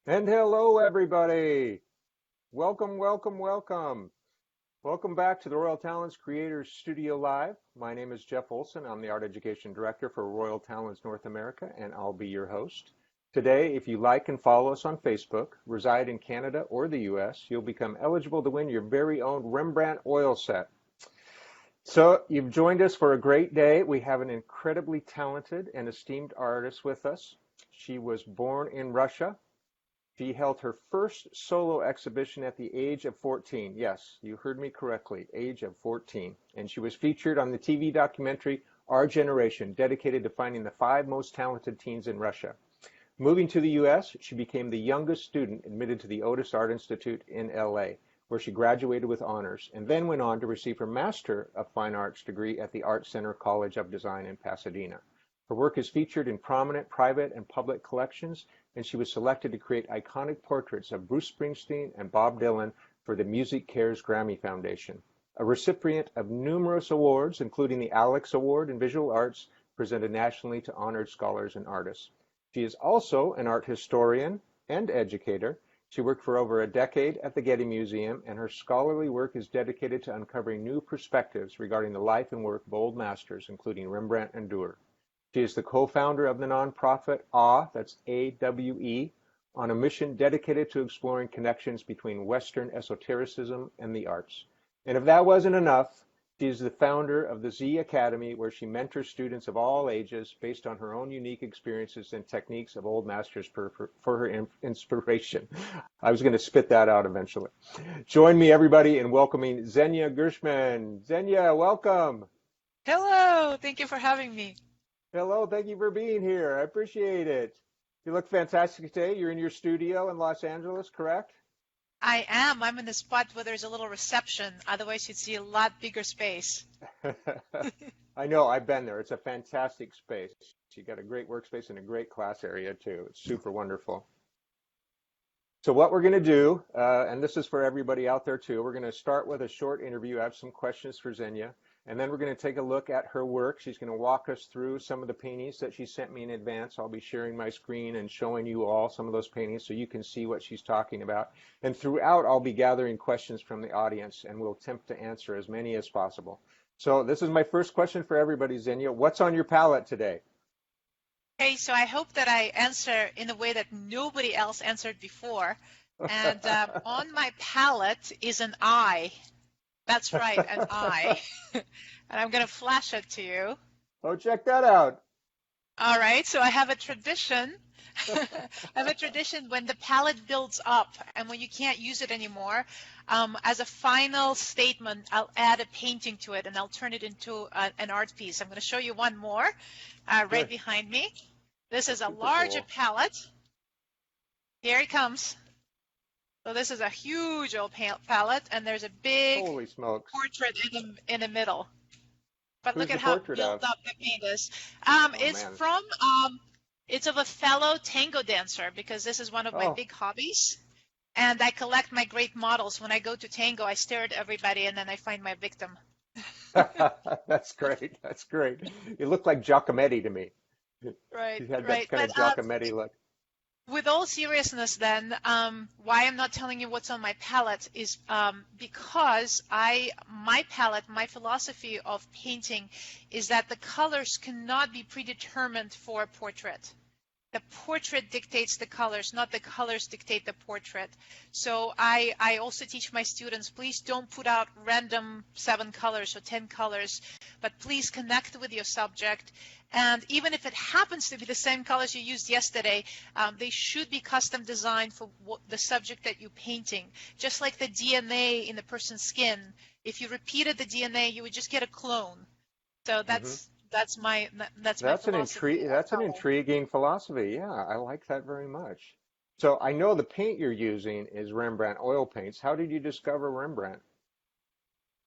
And hello, everybody. Welcome, welcome, welcome. Welcome back to the Royal Talens Creators Studio Live. My name is Jeff Olson. I'm the Art Education Director for Royal Talens North America, and I'll be your host. Today, if you like and follow us on Facebook, reside in Canada or the US, you'll become eligible to win your very own Rembrandt oil set. So you've joined us for a great day. We have an incredibly talented and esteemed artist with us. She was born in Russia. She held her first solo exhibition at the age of 14. Yes, you heard me correctly, age of 14. And she was featured on the TV documentary Our Generation, dedicated to finding the 5 most talented teens in Russia. Moving to the US, she became the youngest student admitted to the Otis Art Institute in LA, where she graduated with honors, and then went on to receive her Master of Fine Arts degree at the Art Center College of Design in Pasadena. Her work is featured in prominent private and public collections, and she was selected to create iconic portraits of Bruce Springsteen and Bob Dylan for the Music Cares Grammy Foundation. A recipient of numerous awards, including the Alex Award in Visual Arts, presented nationally to honored scholars and artists. She is also an art historian and educator. She worked for over a decade at the Getty Museum, and her scholarly work is dedicated to uncovering new perspectives regarding the life and work of old masters, including Rembrandt and Dürer. She is the co-founder of the nonprofit AWE, that's A-W-E, on a mission dedicated to exploring connections between Western esotericism and the arts. And if that wasn't enough, she is the founder of the Z Academy, where she mentors students of all ages based on her own unique experiences and techniques of old masters for her inspiration. I was going to spit that out eventually. Join me, everybody, in welcoming Zhenya Gershman. Zhenya, welcome. Hello, thank you for having me. Hello, thank you for being here. I appreciate it. You look fantastic today. You're in your studio in Los Angeles, correct? I am. I'm in a spot where there's a little reception. Otherwise, you'd see a lot bigger space. I know. I've been there. It's a fantastic space. You got a great workspace and a great class area, too. It's super wonderful. So what we're going to do, and this is for everybody out there, too, we're going to start with a short interview. I have some questions for Zhenya. And then we're going to take a look at her work. She's going to walk us through some of the paintings that she sent me in advance. I'll be sharing my screen and showing you all some of those paintings so you can see what she's talking about. And throughout, I'll be gathering questions from the audience, and we'll attempt to answer as many as possible. So this is my first question for everybody, Zhenya. What's on your palette today? Okay, so I hope that I answer in a way that nobody else answered before. And on my palette is an eye. That's right, an eye. And I'm going to flash it to you. Oh, check that out. All right, so I have a tradition. I have a tradition when the palette builds up and when you can't use it anymore, as a final statement, I'll add a painting to it and I'll turn it into an art piece. I'm going to show you one more right behind me. This is a larger palette. Here it comes. So this is a huge old palette, and there's a big portrait in the middle. But look at how built up the paint is. It's of a fellow tango dancer, because this is one of my big hobbies. And I collect my great models. When I go to tango, I stare at everybody, and then I find my victim. That's great. That's great. You look like Giacometti to me. Right. You had that kind of Giacometti look. With all seriousness then, why I'm not telling you what's on my palette is because my palette, my philosophy of painting is that the colors cannot be predetermined for a portrait. The portrait dictates the colors, not the colors dictate the portrait. So I also teach my students, please don't put out random 7 colors or 10 colors, but please connect with your subject. And even if it happens to be the same colors you used yesterday, they should be custom designed for the subject that you're painting. Just like the DNA in the person's skin, if you repeated the DNA, you would just get a clone. So that's my philosophy. That's an intriguing philosophy. Yeah, I like that very much. So I know the paint you're using is Rembrandt oil paints. How did you discover Rembrandt?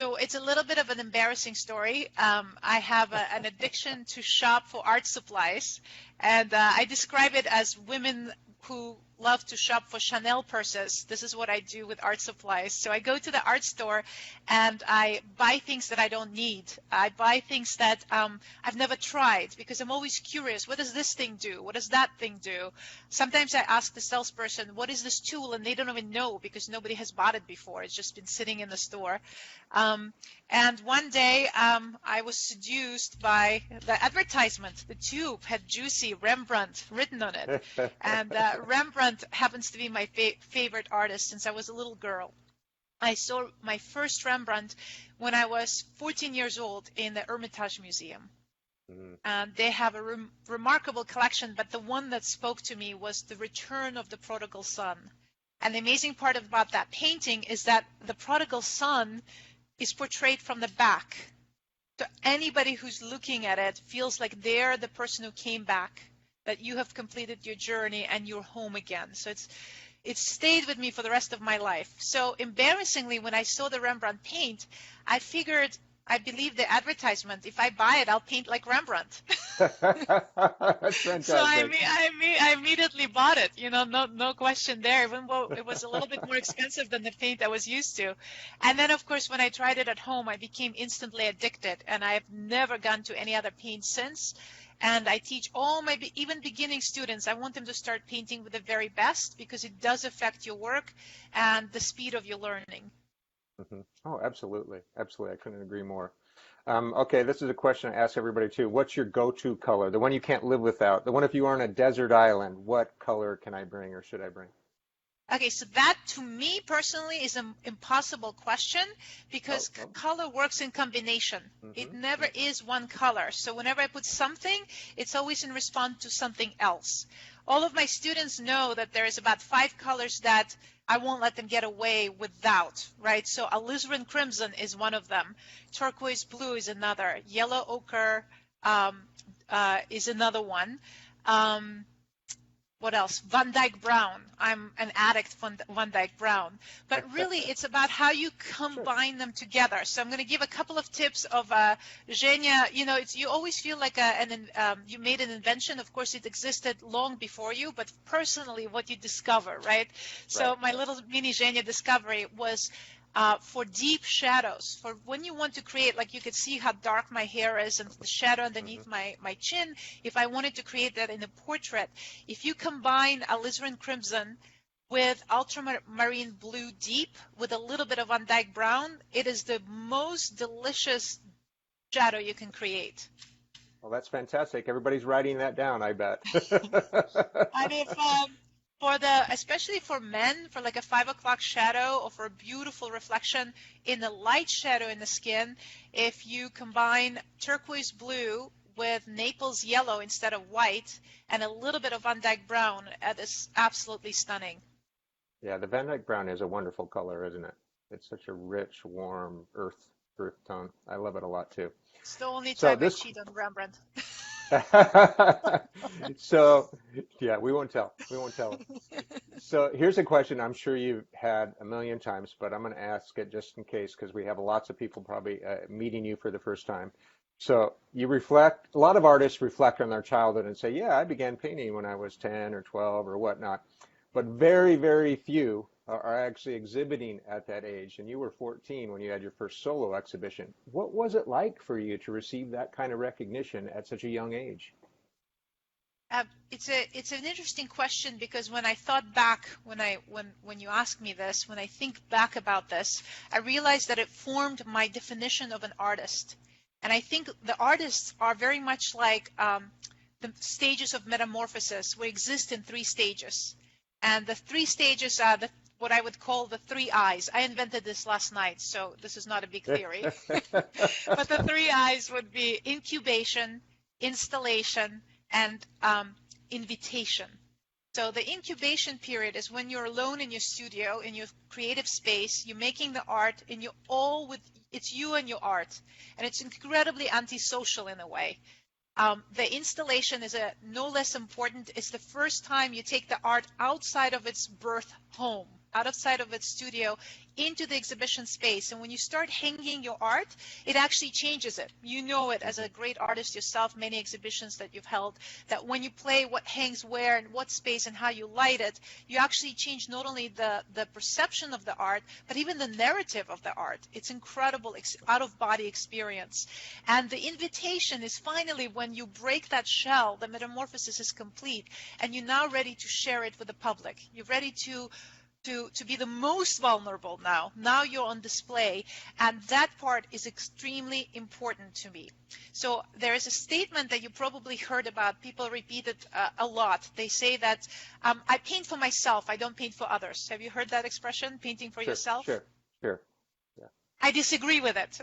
So it's a little bit of an embarrassing story. I have an addiction to shop for art supplies, and I describe it as women who love to shop for Chanel purses. This is what I do with art supplies. So I go to the art store and I buy things that I don't need. I buy things that I've never tried because I'm always curious. What does this thing do? What does that thing do? Sometimes I ask the salesperson, what is this tool? And they don't even know because nobody has bought it before. It's just been sitting in the store. And one day I was seduced by the advertisement. The tube had juicy Rembrandt written on it. And Rembrandt happens to be my favorite artist since I was a little girl. I saw my first Rembrandt when I was 14 years old in the Hermitage Museum. And they have a remarkable collection, but the one that spoke to me was The Return of the Prodigal Son. And the amazing part about that painting is that the prodigal son is portrayed from the back. So anybody who's looking at it feels like they're the person who came back, that you have completed your journey and you're home again. So it's stayed with me for the rest of my life. So embarrassingly, when I saw the Rembrandt paint, I figured, I believe the advertisement. If I buy it, I'll paint like Rembrandt. That's fantastic. So I immediately bought it. No question there. Even though it was a little bit more expensive than the paint I was used to. And then, of course, when I tried it at home, I became instantly addicted, and I've never gone to any other paint since. And I teach all my even beginning students. I want them to start painting with the very best because it does affect your work and the speed of your learning. Oh, absolutely. Absolutely. I couldn't agree more. Okay, this is a question I ask everybody too. What's your go-to color? The one you can't live without. The one if you are on a desert island, what color can I bring or should I bring? Okay, so that to me personally is an impossible question because color works in combination. It never is one color. So whenever I put something, it's always in response to something else. All of my students know that there is about 5 colors that I won't let them get away without, right? So alizarin crimson is one of them. Turquoise blue is another. Yellow ochre is another one. What else? Van Dyke brown. I'm an addict for Van Dyke brown. But really, it's about how you combine them together. So I'm going to give a couple of tips of Zhenya. You always feel like you made an invention. Of course, it existed long before you, but personally, what you discover, right? So my little mini Zhenya discovery was for deep shadows, for when you want to create, like you could see how dark my hair is and the shadow underneath my chin. If I wanted to create that in a portrait, if you combine alizarin crimson with ultramarine blue deep with a little bit of Van Dyke brown, it is the most delicious shadow you can create. Well, that's fantastic. Everybody's writing that down, I bet. And if especially for men, for like a 5 o'clock shadow or for a beautiful reflection in the light shadow in the skin, if you combine turquoise blue with Naples yellow instead of white and a little bit of Van Dyke brown, that is absolutely stunning. Yeah, the Van Dyke brown is a wonderful color, isn't it? It's such a rich, warm earth tone. I love it a lot too. It's the only time I cheat on Rembrandt. So, yeah, we won't tell. We won't tell. So here's a question I'm sure you've had a million times, but I'm going to ask it just in case because we have lots of people probably meeting you for the first time. So you reflect, a lot of artists reflect on their childhood and say, yeah, I began painting when I was 10 or 12 or whatnot. But very, very few are actually exhibiting at that age. And you were 14 when you had your first solo exhibition. What was it like for you to receive that kind of recognition at such a young age? It's an interesting question because when I thought back, when you asked me this, when I think back about this, I realized that it formed my definition of an artist. And I think the artists are very much like the stages of metamorphosis. We exist in 3 stages. And the 3 stages are what I would call the 3 eyes. I invented this last night, so this is not a big theory. But the 3 eyes would be incubation, installation, and invitation. So the incubation period is when you're alone in your studio, in your creative space, you're making the art, and it's you and your art. And it's incredibly antisocial in a way. The installation is no less important. It's the first time you take the art outside of its birth home, outside of its studio into the exhibition space. And when you start hanging your art, it actually changes it. You know it as a great artist yourself, many exhibitions that you've held, that when you play what hangs where and what space and how you light it, you actually change not only the perception of the art, but even the narrative of the art. It's incredible out-of-body experience. And the invitation is finally when you break that shell, the metamorphosis is complete, and you're now ready to share it with the public. You're ready to be the most vulnerable now. Now you're on display, and that part is extremely important to me. So there is a statement that you probably heard about. People repeat it a lot. They say that I paint for myself, I don't paint for others. Have you heard that expression, painting for yourself? Sure. Yeah. I disagree with it.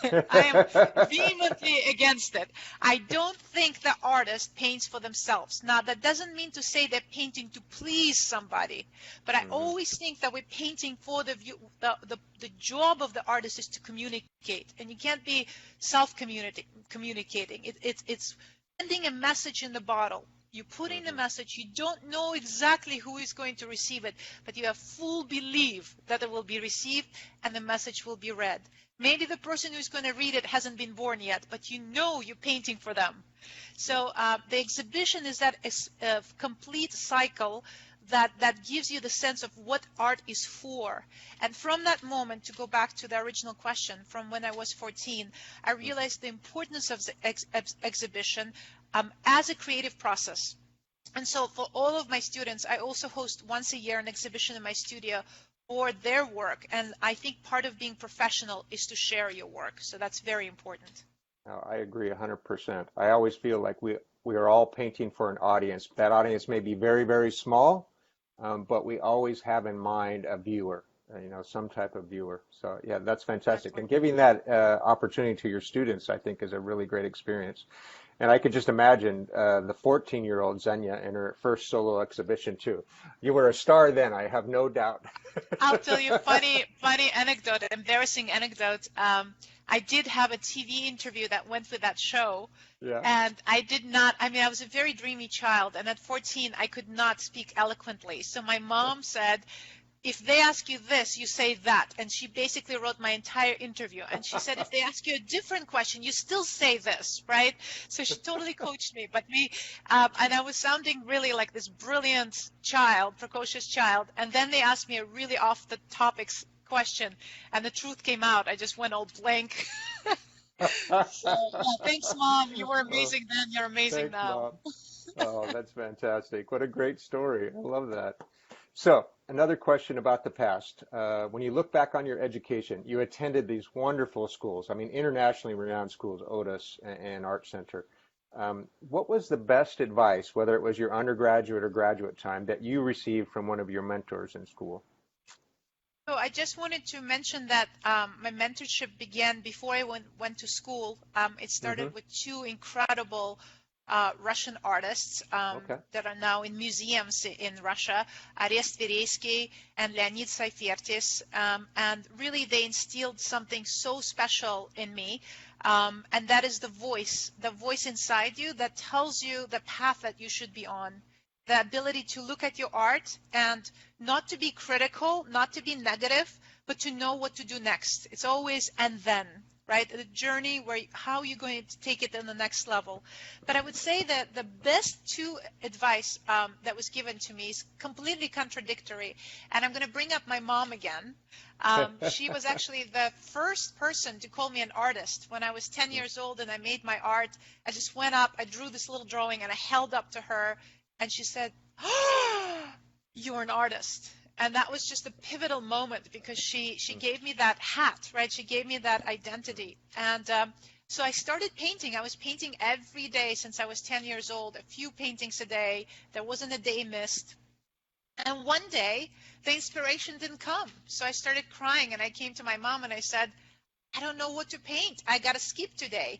I am vehemently against it. I don't think the artist paints for themselves. Now, that doesn't mean to say they're painting to please somebody, but I always think that we're painting for the view. The job of the artist is to communicate, and you can't be self-communicating. It's sending a message in the bottle. You put in a message, you don't know exactly who is going to receive it, but you have full belief that it will be received and the message will be read. Maybe the person who's going to read it hasn't been born yet, but you know you're painting for them. So the exhibition is that complete cycle that gives you the sense of what art is for. And from that moment, to go back to the original question, from when I was 14, I realized the importance of the exhibition as a creative process. And so for all of my students, I also host once a year an exhibition in my studio for their work. And I think part of being professional is to share your work. So that's very important. No, I agree 100%. I always feel like we are all painting for an audience. That audience may be very, very small, but we always have in mind a viewer, some type of viewer. So yeah, that's fantastic. And giving that opportunity to your students, I think, is a really great experience. And I could just imagine the 14-year-old Zhenya in her first solo exhibition too. You were a star then, I have no doubt. I'll tell you a funny anecdote, embarrassing anecdote. I did have a TV interview that went with that show. Yeah. And I was a very dreamy child. And at 14, I could not speak eloquently. So my mom said, if they ask you this, you say that. And she basically wrote my entire interview. And she said, if they ask you a different question, you still say this, right? So she totally coached me. But and I was sounding really like this brilliant child, precocious child. And then they asked me a really off the topics question, and the truth came out. I just went all blank. So, thanks, Mom. You were amazing then. You're amazing now. Mom. Oh, that's fantastic. What a great story. I love that. So another question about the past. When you look back on your education, you attended these wonderful schools. I mean, internationally renowned schools, Otis and Art Center. What was the best advice, whether it was your undergraduate or graduate time, that you received from one of your mentors in school? So I just wanted to mention that my mentorship began before I went to school. It started with two incredible Russian artists that are now in museums in Russia, Arest Vereysky and Leonid Seifertis, and really they instilled something so special in me, and that is the voice inside you that tells you the path that you should be on. The ability to look at your art and not to be critical, not to be negative, but to know what to do next. It's always and then, right? The journey where how you're going to take it to the next level. But I would say that the best two advice that was given to me is completely contradictory. And I'm going to bring up my mom again. She was actually the first person to call me an artist. When I was 10 years old and I made my art, I just went up, I drew this little drawing and I held up to her. And she said, oh, you're an artist. And that was just a pivotal moment because she gave me that hat, right? She gave me that identity. And so I started painting. I was painting every day since I was 10 years old, a few paintings a day. There wasn't a day missed. And one day, the inspiration didn't come. So I started crying and I came to my mom and I said, I don't know what to paint. I got to skip today.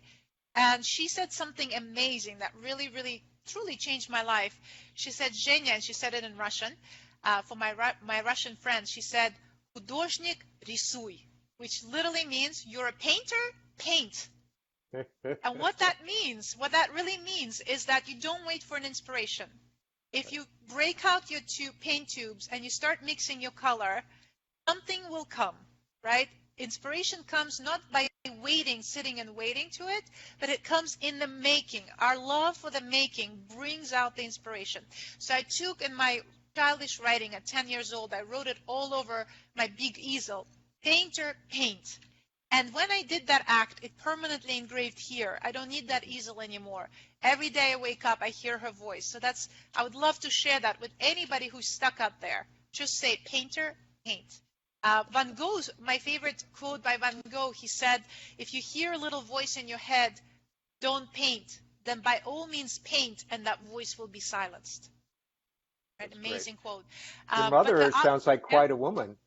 And she said something amazing that really, really truly changed my life. She said, Zhenya, and she said it in Russian, for my Russian friends, she said, "Художник рисуй," which literally means you're a painter, paint. And what that really means is that you don't wait for an inspiration. If you break out your paint tubes and you start mixing your color, something will come, right? Inspiration comes not by waiting, sitting and waiting to it, but it comes in the making. Our love for the making brings out the inspiration. So I took in my childish writing at 10 years old, I wrote it all over my big easel, painter, paint. And when I did that act, it permanently engraved here. I don't need that easel anymore. Every day I wake up, I hear her voice. So I would love to share that with anybody who's stuck out there. Just say, painter, paint. Van Gogh, my favorite quote by Van Gogh, he said, if you hear a little voice in your head, don't paint, then by all means paint, and that voice will be silenced. Right? Amazing great. quote. Your mother sounds like quite a woman.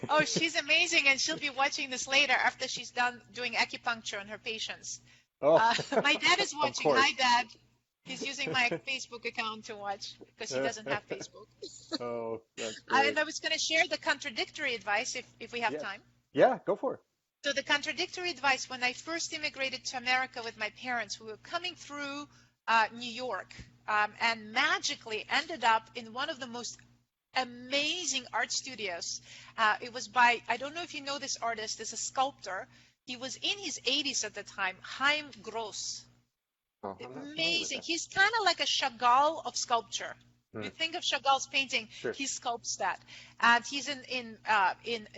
Oh, she's amazing, and she'll be watching this later after she's done doing acupuncture on her patients. Oh, my dad is watching. course. Hi, Dad. He's using my Facebook account to watch because he doesn't have Facebook. Oh, that's great. And I was going to share the contradictory advice if we have time. Yeah, go for it. So the contradictory advice, when I first immigrated to America with my parents, we were coming through New York and magically ended up in one of the most amazing art studios. It was by, I don't know if you know this artist, is a sculptor. He was in his 80s at the time, Chaim Gross. Oh, Amazing. He's kind of like a Chagall of sculpture. You think of Chagall's painting, sure. He sculpts that. And he's in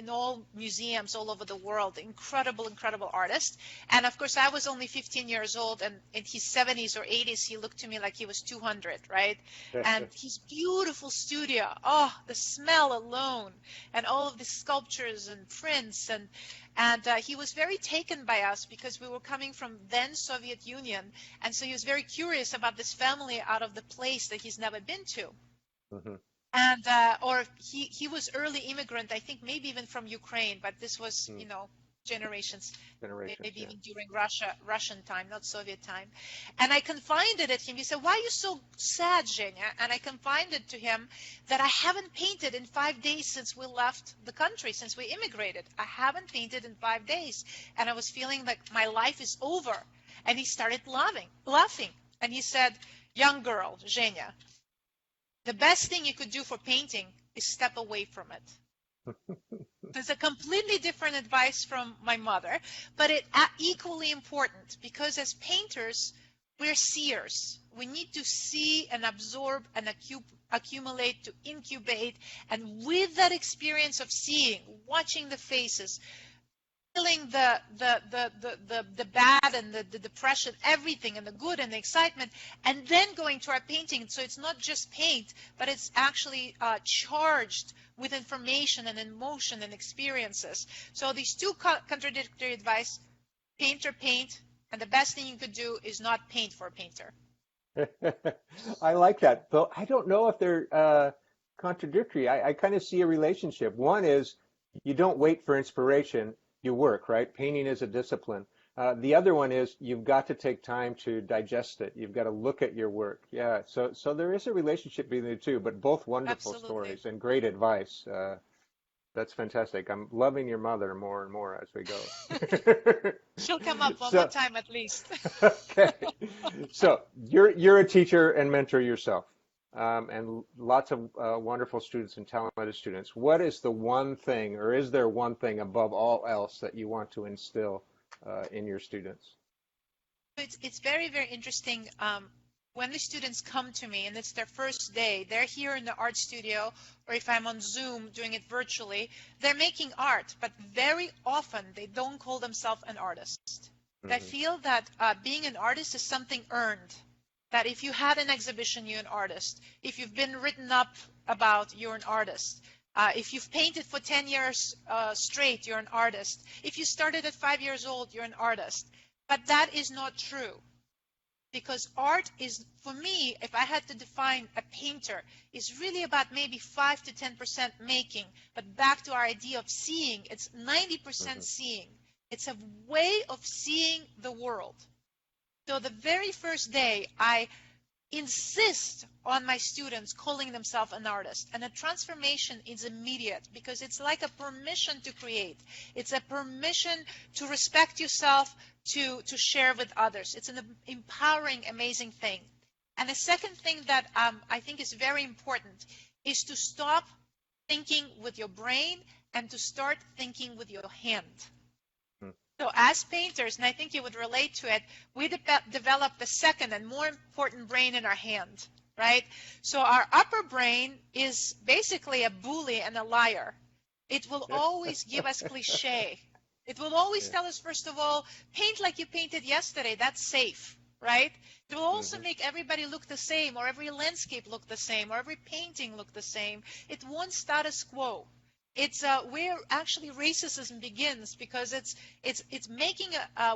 all museums all over the world. Incredible, incredible artist. And of course, I was only 15 years old, and in his 70s or 80s, he looked to me like he was 200, right? And his beautiful studio, oh, the smell alone, and all of the sculptures and prints, and he was very taken by us because we were coming from then Soviet Union, and so he was very curious about this family out of the place that he's never been to. Mm-hmm. And or he was early immigrant, I think maybe even from Ukraine, but this was generations, maybe even during Russian time, not Soviet time. And I confided at him. He said, "Why are you so sad, Zhenya?" And I confided to him that I haven't painted in 5 days since we left the country, since we immigrated. I haven't painted in 5 days, and I was feeling like my life is over. And he started laughing, and he said, "Young girl, Zhenya, the best thing you could do for painting is step away from it." There's a completely different advice from my mother, but it equally important, because as painters, we're seers. We need to see and absorb and accumulate, to incubate, and with that experience of seeing, watching the faces, feeling the bad and the depression, everything, and the good and the excitement, and then going to our painting. So it's not just paint, but it's actually charged with information and emotion and experiences. So these two contradictory advice: painter, paint, and the best thing you could do is not paint for a painter. I like that, though I don't know if they're contradictory. I kind of see a relationship. One is you don't wait for inspiration. You work, right? Painting is a discipline. The other one is you've got to take time to digest it. You've got to look at your work. Yeah, so there is a relationship between the two, but both wonderful Absolutely. Stories and great advice. That's fantastic. I'm loving your mother more and more as we go. She'll come up one more time at least. Okay. So you're a teacher and mentor yourself. And lots of wonderful students and talented students. What is the one thing, or is there one thing above all else that you want to instill in your students? It's very, very interesting. When the students come to me and it's their first day, they're here in the art studio, or if I'm on Zoom doing it virtually, they're making art, but very often they don't call themselves an artist. Mm-hmm. They feel that being an artist is something earned. That if you had an exhibition, you're an artist. If you've been written up about, you're an artist. If you've painted for 10 years straight, you're an artist. If you started at 5 years old, you're an artist. But that is not true. Because art is, for me, if I had to define a painter, is really about maybe 5 to 10% making. But back to our idea of seeing, it's 90% seeing. It's a way of seeing the world. So the very first day, I insist on my students calling themselves an artist. And the transformation is immediate, because it's like a permission to create. It's a permission to respect yourself, to share with others. It's an empowering, amazing thing. And the second thing that I think is very important is to stop thinking with your brain and to start thinking with your hand. So as painters, and I think you would relate to it, we develop the second and more important brain in our hand, right? So our upper brain is basically a bully and a liar. It will always give us cliche. It will always tell us, first of all, paint like you painted yesterday. That's safe, right? It will also make everybody look the same, or every landscape look the same, or every painting look the same. It wants status quo. It's where actually racism begins, because it's making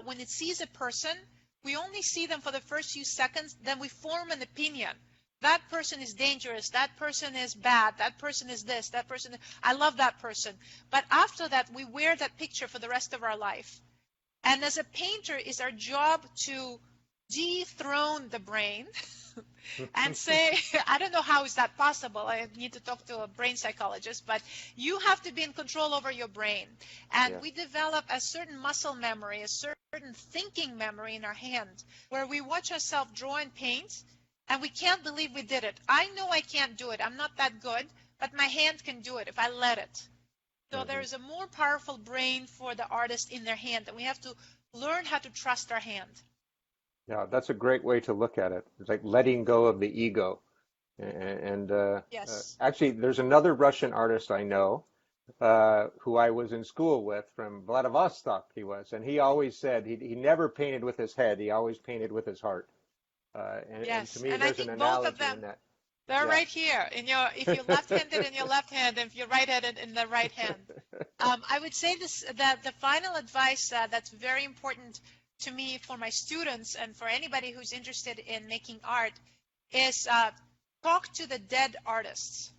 when it sees a person, we only see them for the first few seconds, then we form an opinion. That person is dangerous, that person is bad, that person is this, that person, I love that person. But after that, we wear that picture for the rest of our life. And as a painter, it's our job to dethrone the brain and say, I don't know how is that possible. I need to talk to a brain psychologist, but you have to be in control over your brain. And we develop a certain muscle memory, a certain thinking memory in our hand, where we watch ourselves draw and paint, and we can't believe we did it. I know I can't do it. I'm not that good, but my hand can do it if I let it. So there is a more powerful brain for the artist in their hand, and we have to learn how to trust our hand. Yeah, that's a great way to look at it. It's like letting go of the ego. And Yes. actually, there's another Russian artist I know who I was in school with from Vladivostok, he was. And he always said he never painted with his head. He always painted with his heart. And to me, And I there's an think both of analogy them, in that. they're right here. If you're left-handed in your left hand, and if you're right-handed in the right hand. I would say that the final advice that's very important to me for my students and for anybody who's interested in making art is talk to the dead artists.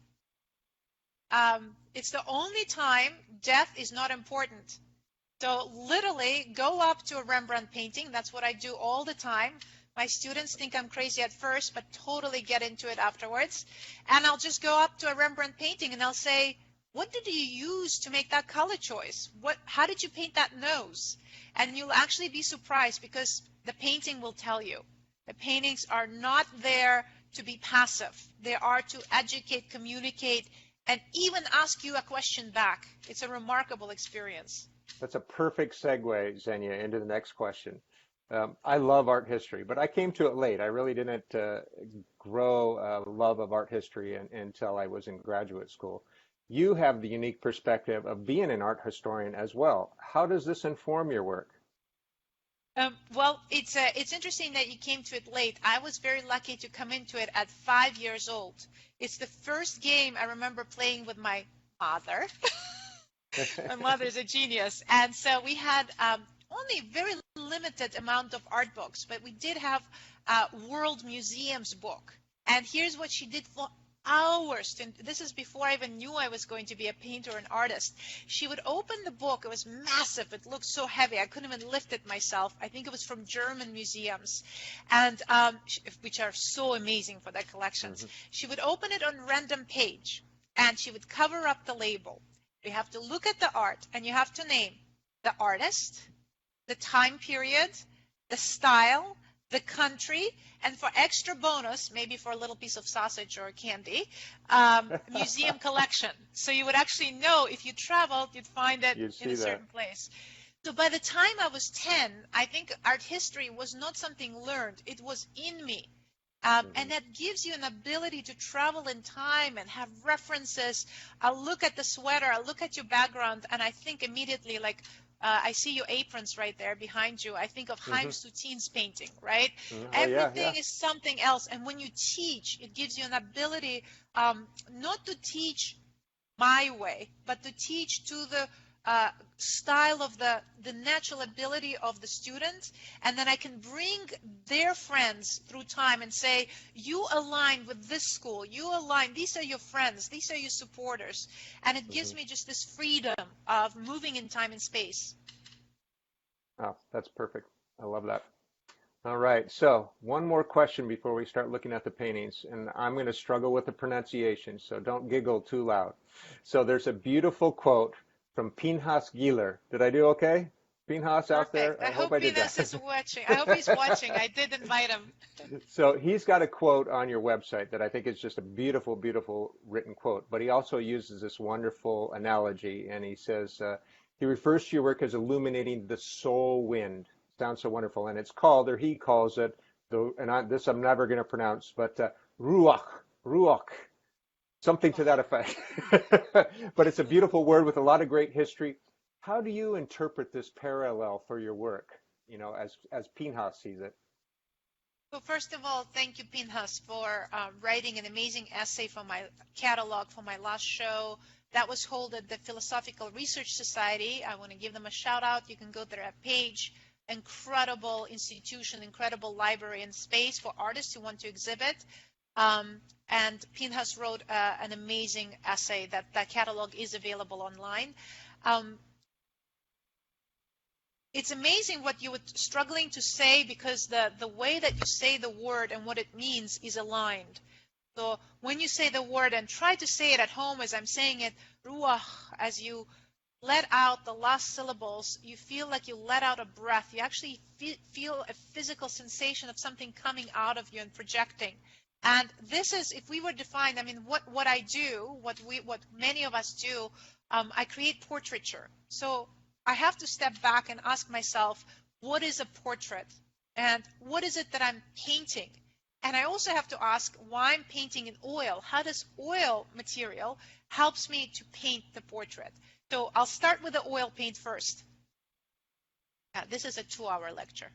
It's the only time death is not important. So literally go up to a Rembrandt painting. That's what I do all the time. My students think I'm crazy at first, but totally get into it afterwards. And I'll just go up to a Rembrandt painting and I'll say, what did you use to make that color choice? How did you paint that nose? And you'll actually be surprised, because the painting will tell you. The paintings are not there to be passive. They are to educate, communicate, and even ask you a question back. It's a remarkable experience. That's a perfect segue, Zhenya, into the next question. I love art history, but I came to it late. I really didn't grow a love of art history until I was in graduate school. You have the unique perspective of being an art historian as well. How does this inform your work? Well, it's interesting that you came to it late. I was very lucky to come into it at 5 years old. It's the first game I remember playing with my mother. My mother's a genius. And so we had only a very limited amount of art books, but we did have a World Museums book. And here's what she did for hours. And this is before I even knew I was going to be a painter or an artist. She would open the book. It was massive. It looked so heavy. I couldn't even lift it myself. I think it was from German museums, and which are so amazing for their collections. She would open it on random page, and she would cover up the label. You have to look at the art, and you have to name the artist, the time period, the style, the country, and for extra bonus, maybe for a little piece of sausage or candy, museum collection. So you would actually know if you traveled, you'd find it in a certain place. So by the time I was 10, I think art history was not something learned. It was in me. And that gives you an ability to travel in time and have references. I'll look at the sweater, I'll look at your background, and I think immediately, like, I see your aprons right there behind you. I think of Haim Soutin's painting, right? Everything is something else. And when you teach, it gives you an ability not to teach my way, but to teach to the style of the natural ability of the student. And then I can bring their friends through time and say, you align with this school, you align, these are your friends, these are your supporters. And it gives me just this freedom of moving in time and space. Oh, that's perfect. I love that. All right, so one more question before we start looking at the paintings, and I'm going to struggle with the pronunciation, so don't giggle too loud. So there's a beautiful quote from Pinchas Giller. Did I do okay? Pinhas out there? Perfect. I I hope hope I did that. Venus is watching. I hope he's watching. I did invite him. So he's got a quote on your website that I think is just a beautiful, beautiful written quote. But he also uses this wonderful analogy, and he says he refers to your work as illuminating the soul wind. Sounds so wonderful, and it's called, or he calls it, this I'm never going to pronounce, but ruach, something to that effect. But it's a beautiful word with a lot of great history. How do you interpret this parallel for your work? You know, as Pinhas sees it. Well, first of all, thank you, Pinhas, for writing an amazing essay for my catalog for my last show. That was held at the Philosophical Research Society. I want to give them a shout out. You can go to their page. Incredible institution, incredible library and space for artists who want to exhibit. And Pinhas wrote an amazing essay. That catalog is available online. It's amazing what you were struggling to say, because the way that you say the word and what it means is aligned. So when you say the word, and try to say it at home as I'm saying it, ruach, as you let out the last syllables, you feel like you let out a breath. You actually feel a physical sensation of something coming out of you and projecting. And this is, if we were defined, I mean, what I do, what many of us do, I create portraiture. So I have to step back and ask myself, what is a portrait? And what is it that I'm painting? And I also have to ask why I'm painting in oil. How does oil material helps me to paint the portrait? So I'll start with the oil paint first. This is a 2-hour lecture.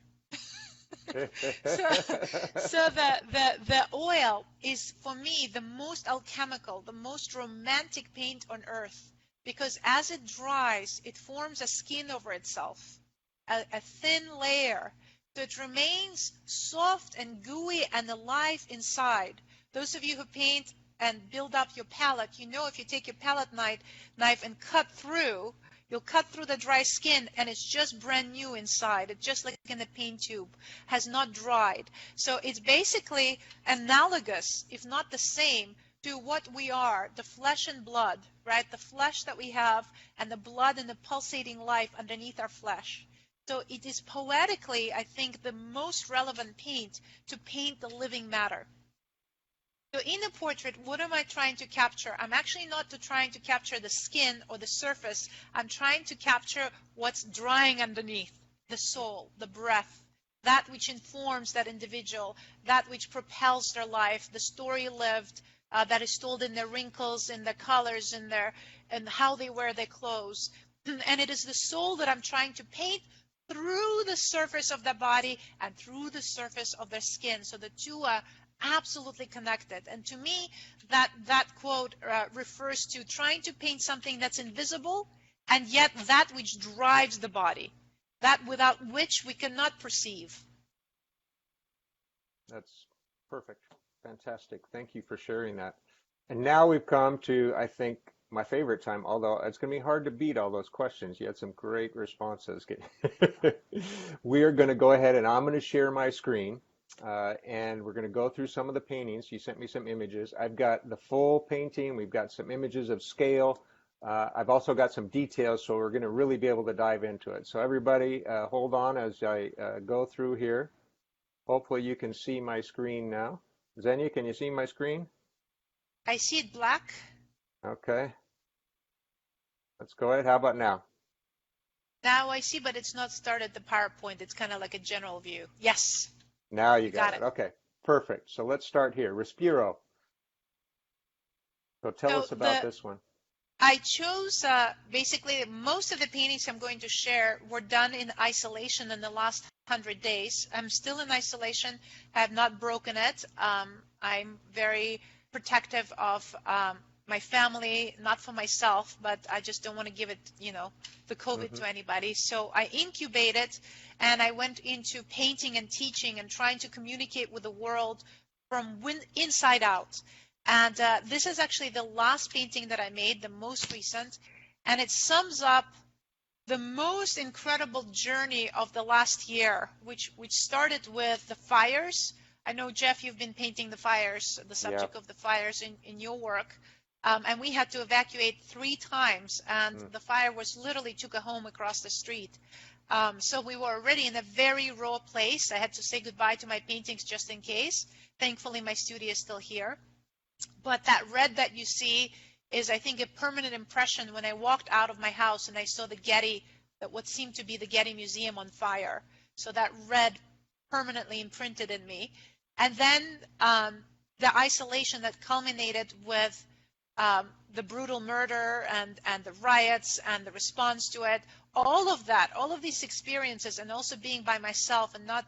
So the oil is, for me, the most alchemical, the most romantic paint on earth. Because as it dries, it forms a skin over itself, a thin layer. So it remains soft and gooey and alive inside. Those of you who paint and build up your palette, you know if you take your palette knife and cut through, you'll cut through the dry skin and it's just brand new inside. It's just like in a paint tube, has not dried. So it's basically analogous, if not the same, to what we are, the flesh and blood, right? The flesh that we have and the blood and the pulsating life underneath our flesh. So it is poetically, I think, the most relevant paint to paint the living matter. So in a portrait, what am I trying to capture? I'm actually not trying to capture the skin or the surface. I'm trying to capture what's drying underneath, the soul, the breath, that which informs that individual, that which propels their life, the story lived, that is told in their wrinkles, in their colors, and how they wear their clothes. And it is the soul that I'm trying to paint through the surface of their body and through the surface of their skin. So the two are absolutely connected. And to me, that quote refers to trying to paint something that's invisible, and yet that which drives the body, that without which we cannot perceive. That's perfect. Fantastic. Thank you for sharing that. And now we've come to, I think, my favorite time, although it's going to be hard to beat all those questions. You had some great responses. We are going to go ahead and I'm going to share my screen, and we're going to go through some of the paintings. You sent me some images. I've got the full painting. We've got some images of scale. I've also got some details, so we're going to really be able to dive into it. So everybody, hold on as I go through here. Hopefully you can see my screen now. Zhenya, can you see my screen? I see it black. Okay. Let's go ahead. How about now? Now I see, but it's not started the PowerPoint. It's kind of like a general view. Yes. Now you got it. Okay. Perfect. So let's start here. Respiro. So tell us about this one. I chose basically most of the paintings I'm going to share were done in isolation in the last 100 days. I'm still in isolation. I have not broken it. I'm very protective of my family, not for myself, but I just don't want to give it, the COVID to anybody. So I incubated and I went into painting and teaching and trying to communicate with the world from inside out. And this is actually the last painting that I made, the most recent, and it sums up the most incredible journey of the last year, which started with the fires. I know, Jeff, you've been painting the fires, the subject of the fires in your work, and we had to evacuate 3 times, and the fire was literally took a home across the street. So we were already in a very raw place. I had to say goodbye to my paintings just in case. Thankfully, my studio is still here. But that red that you see is, I think, a permanent impression when I walked out of my house and I saw the Getty, that what seemed to be the Getty Museum on fire. So that red permanently imprinted in me. And then the isolation that culminated with the brutal murder and the riots and the response to it, all of that, all of these experiences, and also being by myself and not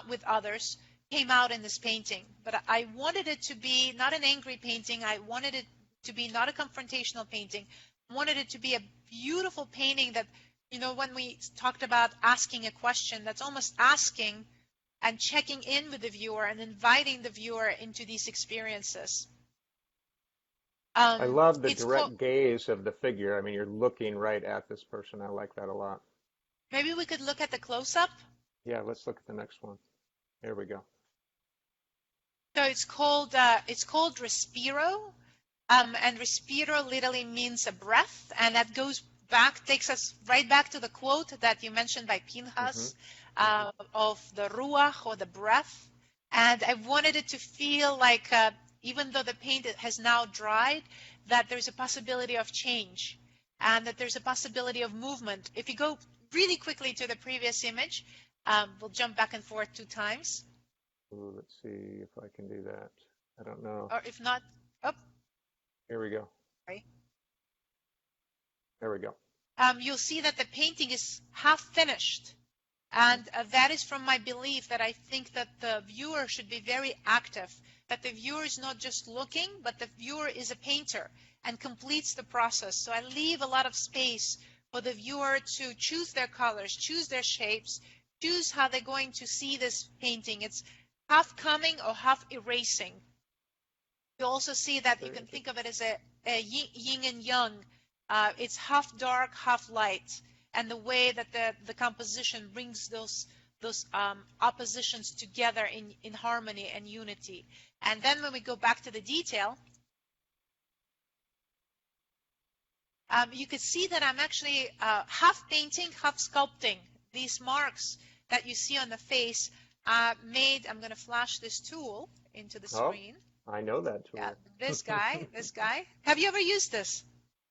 with others, came out in this painting. But I wanted it to be not an angry painting. I wanted it to be not a confrontational painting. I wanted it to be a beautiful painting that, you know, when we talked about asking a question, that's almost asking and checking in with the viewer and inviting the viewer into these experiences. I love the direct gaze of the figure. I mean, you're looking right at this person. I like that a lot. Maybe we could look at the close-up. Yeah, let's look at the next one. Here we go. So it's called Respiro, and Respiro literally means a breath, and that goes back, takes us right back to the quote that you mentioned by Pinchas of the ruach, or the breath. And I wanted it to feel like, even though the paint has now dried, that there's a possibility of change and that there's a possibility of movement. If you go really quickly to the previous image, we'll jump back and forth 2 times. Ooh, let's see if I can do that. I don't know. Or if not, Here we go. Right. There we go. You'll see that the painting is half finished. And that is from my belief that I think that the viewer should be very active, that the viewer is not just looking, but the viewer is a painter and completes the process. So I leave a lot of space for the viewer to choose their colors, choose their shapes, choose how they're going to see this painting. It's half coming or half erasing. You also see that you can think of it as a yin and yang. It's half dark, half light. And the way that the composition brings those oppositions together in harmony and unity. And then when we go back to the detail, you could see that I'm actually half painting, half sculpting. These marks that you see on the face made, I'm going to flash this tool into the screen. I know that tool. Yeah, this guy. Have you ever used this?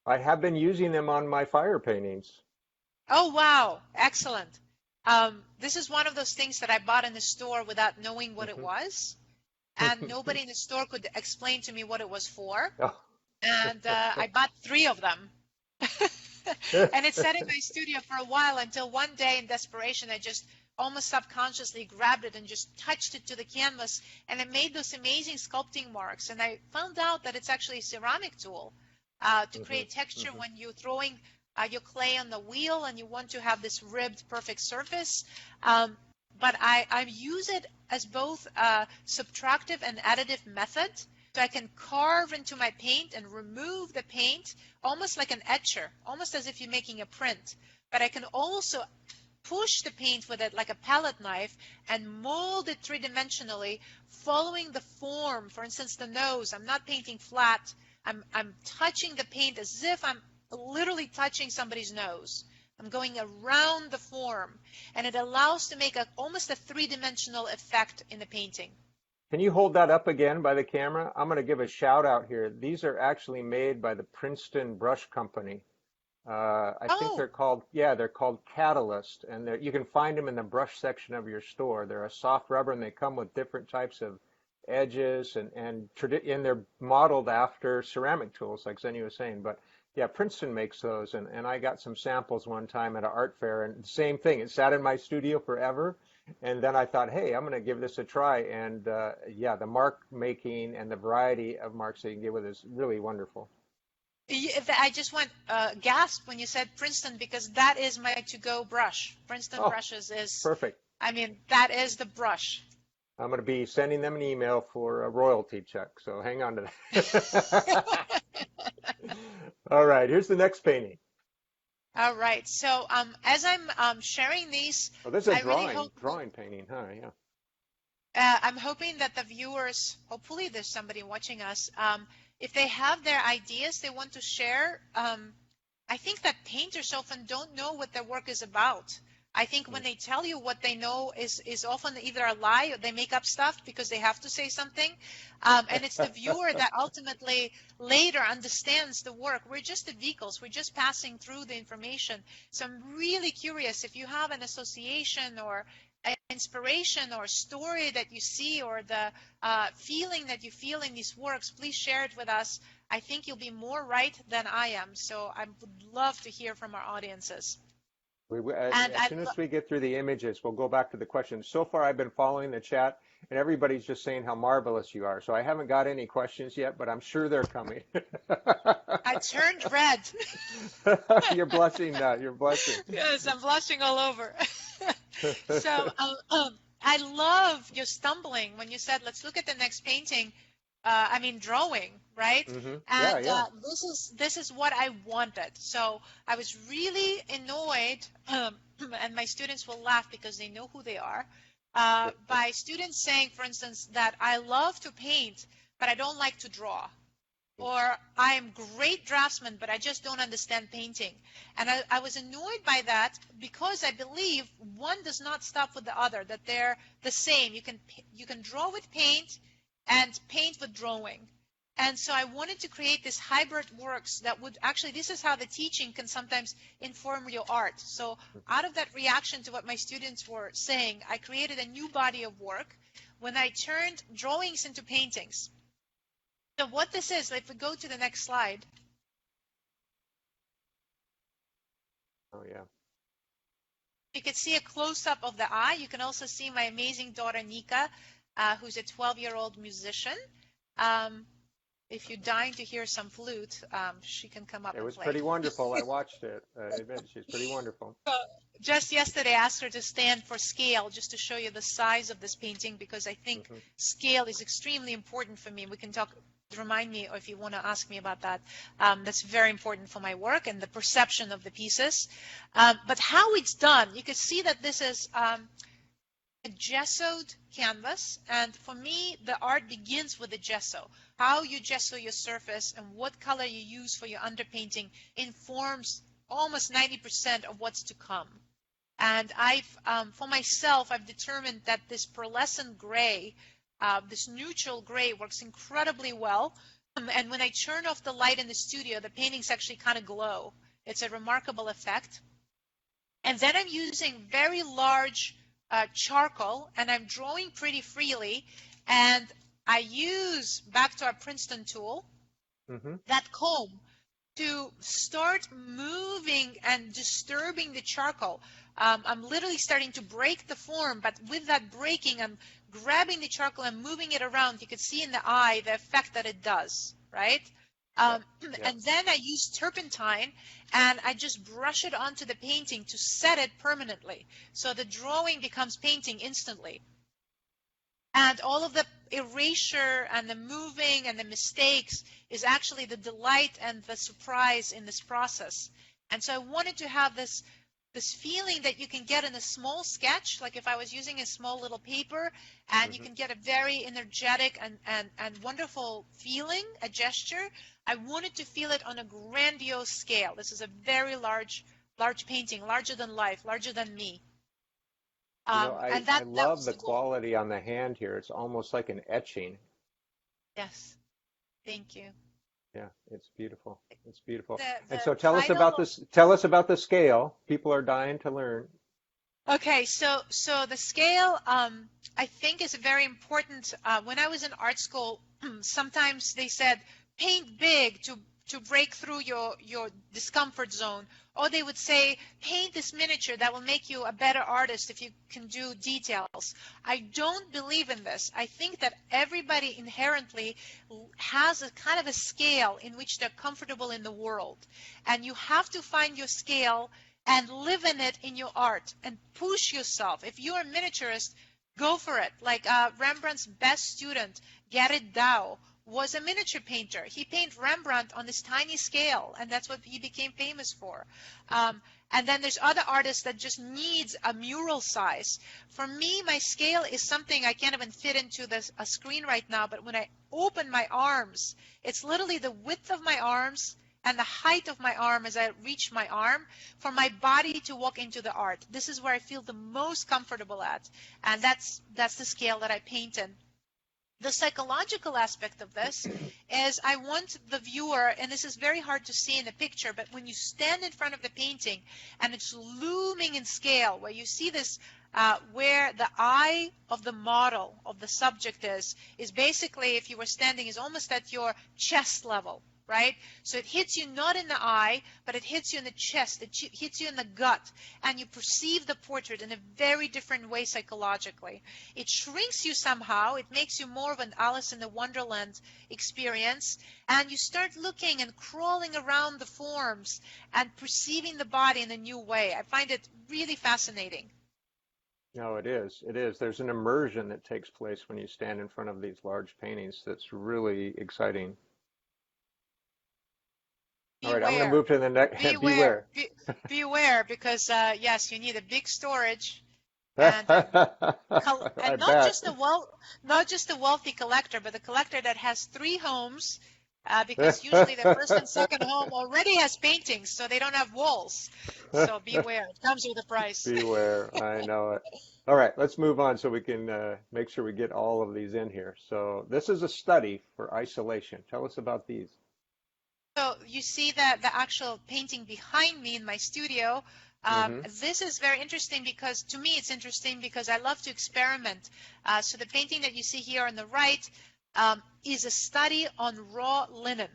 I have been using them on my fire paintings. Oh, wow. Excellent. This is one of those things that I bought in the store without knowing what it was. And nobody in the store could explain to me what it was for. Oh. And I bought 3 of them. And it sat in my studio for a while until one day in desperation, I just almost subconsciously grabbed it and just touched it to the canvas. And it made those amazing sculpting marks. And I found out that it's actually a ceramic tool to create texture when you're throwing your clay on the wheel and you want to have this ribbed perfect surface. But I use it as both a subtractive and additive method. So I can carve into my paint and remove the paint almost like an etcher, almost as if you're making a print. But I can also push the paint with it like a palette knife and mold it 3-dimensionally, following the form. For instance, the nose, I'm not painting flat. I'm touching the paint as if I'm literally touching somebody's nose. I'm going around the form, and it allows to make almost a 3-dimensional effect in the painting. Can you hold that up again by the camera? I'm going to give a shout out here. These are actually made by the Princeton Brush Company. I think they're called Catalyst, and you can find them in the brush section of your store. They're a soft rubber, and they come with different types of edges, and they're modeled after ceramic tools, like Zhenya was saying. But yeah, Princeton makes those, and I got some samples one time at an art fair, and the same thing. It sat in my studio forever, and then I thought, hey, I'm going to give this a try. And yeah, the mark making and the variety of marks that you can get with it is really wonderful. I just went gasp when you said Princeton, because that is my to-go brush. Princeton brushes is perfect. I mean, that is the brush. I'm going to be sending them an email for a royalty check, so hang on to that. All right, here's the next painting. All right, so as I'm sharing these, oh, this is a drawing painting, huh? Yeah. I'm hoping that the viewers, hopefully there's somebody watching us, if they have their ideas they want to share, I think that painters often don't know what their work is about. I think when they tell you what they know is often either a lie or they make up stuff because they have to say something. And it's the viewer that ultimately later understands the work. We're just the vehicles. We're just passing through the information. So I'm really curious if you have an association or an inspiration or story that you see or the feeling that you feel in these works, please share it with us. I think you'll be more right than I am. So I would love to hear from our audiences. As soon as we get through the images, we'll go back to the questions. So far, I've been following the chat, and everybody's just saying how marvelous you are. So I haven't got any questions yet, but I'm sure they're coming. I turned red. You're blushing now. You're blushing. Yes, I'm blushing all over. So I love your stumbling when you said, let's look at the next painting. Drawing, right? Mm-hmm. And Yeah. this is what I wanted. So I was really annoyed, and my students will laugh because they know who they are, by students saying, for instance, that I love to paint, but I don't like to draw. Or I am great draftsman, but I just don't understand painting. And I was annoyed by that because I believe one does not stop with the other, that they're the same. You can draw with paint and paint with drawing. And so I wanted to create this hybrid works that would actually, this is how the teaching can sometimes inform your art. So out of that reaction to what my students were saying, I created a new body of work when I turned drawings into paintings. So what this is, if we go to the next slide. Oh, yeah. You can see a close-up of the eye. You can also see my amazing daughter, Nika, who's a 12-year-old musician. If you're dying to hear some flute, she can come up and play. It was pretty wonderful. I watched it. I admit, she's pretty wonderful. Just yesterday, I asked her to stand for scale, just to show you the size of this painting, because I think scale is extremely important for me. We can talk, remind me if you want to ask me about that. That's very important for my work and the perception of the pieces. But how it's done, you can see that this is a gessoed canvas, and for me the art begins with the gesso. How you gesso your surface and what color you use for your underpainting informs almost 90% of what's to come. And for myself, I've determined that this pearlescent gray, this neutral gray, works incredibly well. And when I turn off the light in the studio, the paintings actually kind of glow. It's a remarkable effect. And then I'm using very large charcoal, and I'm drawing pretty freely, and I use, back to our Princeton tool, that comb to start moving and disturbing the charcoal. I'm literally starting to break the form, but with that breaking, I'm grabbing the charcoal and moving it around. You can see in the eye the effect that it does, right? And then I use turpentine, and I just brush it onto the painting to set it permanently. So the drawing becomes painting instantly. And all of the erasure and the moving and the mistakes is actually the delight and the surprise in this process. And so I wanted to have this feeling that you can get in a small sketch, like if I was using a small little paper, and you can get a very energetic and wonderful feeling, a gesture. I wanted to feel it on a grandiose scale. This is a very large painting, larger than life, larger than me. I love the quality on the hand here. It's almost like an etching. Yes, thank you. Yeah, it's beautiful. It's beautiful. And so tell us about this. Tell us about the scale. People are dying to learn. Okay, so the scale, I think, is very important. When I was in art school, sometimes they said paint big to break through your discomfort zone, or they would say paint this miniature that will make you a better artist if you can do details. I don't believe in this. I think that everybody inherently has a kind of a scale in which they're comfortable in the world, and you have to find your scale and live in it in your art and push yourself. If you're a miniaturist, go for it. Like Rembrandt's best student, Gerrit Douw, was a miniature painter. He painted Rembrandt on this tiny scale, and that's what he became famous for. And then there's other artists that just needs a mural size. For me, my scale is something I can't even fit into a screen right now, but when I open my arms, it's literally the width of my arms and the height of my arm as I reach my arm for my body to walk into the art. This is where I feel the most comfortable at, and that's the scale that I paint in. The psychological aspect of this is I want the viewer, and this is very hard to see in the picture, but when you stand in front of the painting and it's looming in scale, where you see this, where the eye of the model, of the subject is basically, if you were standing, is almost at your chest level, right? So it hits you not in the eye, but it hits you in the chest, it hits you in the gut, and you perceive the portrait in a very different way psychologically. It shrinks you somehow, it makes you more of an Alice in the Wonderland experience, and you start looking and crawling around the forms and perceiving the body in a new way. I find it really fascinating. No, it is. It is. There's an immersion that takes place when you stand in front of these large paintings that's really exciting. All right, I'm going to Beware. move to the next. Beware. Beware. Beware, because yes, you need a big storage, and I not bet. just a wealthy collector, but a collector that has 3 homes, because usually the first and second home already has paintings, so they don't have walls. So beware. It comes with a price. Beware. I know it. All right, let's move on so we can make sure we get all of these in here. So this is a study for isolation. Tell us about these. So you see that the actual painting behind me in my studio, this is very interesting because, to me, it's interesting because I love to experiment. So the painting that you see here on the right is a study on raw linen.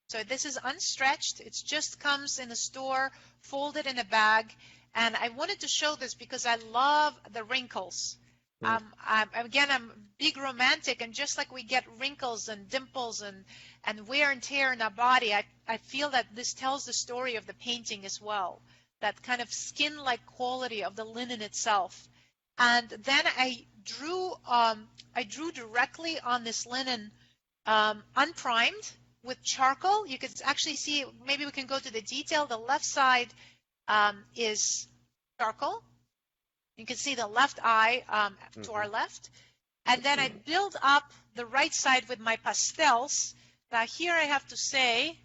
So this is unstretched. It just comes in a store, folded in a bag. And I wanted to show this because I love the wrinkles. I'm a big romantic, and just like we get wrinkles and dimples and wear and tear in our body, I feel that this tells the story of the painting as well, that kind of skin-like quality of the linen itself. And then I drew directly on this linen, unprimed, with charcoal. You can actually see, maybe we can go to the detail. The left side is charcoal. You can see the left eye to our left. And then I build up the right side with my pastels. Now here I have to say,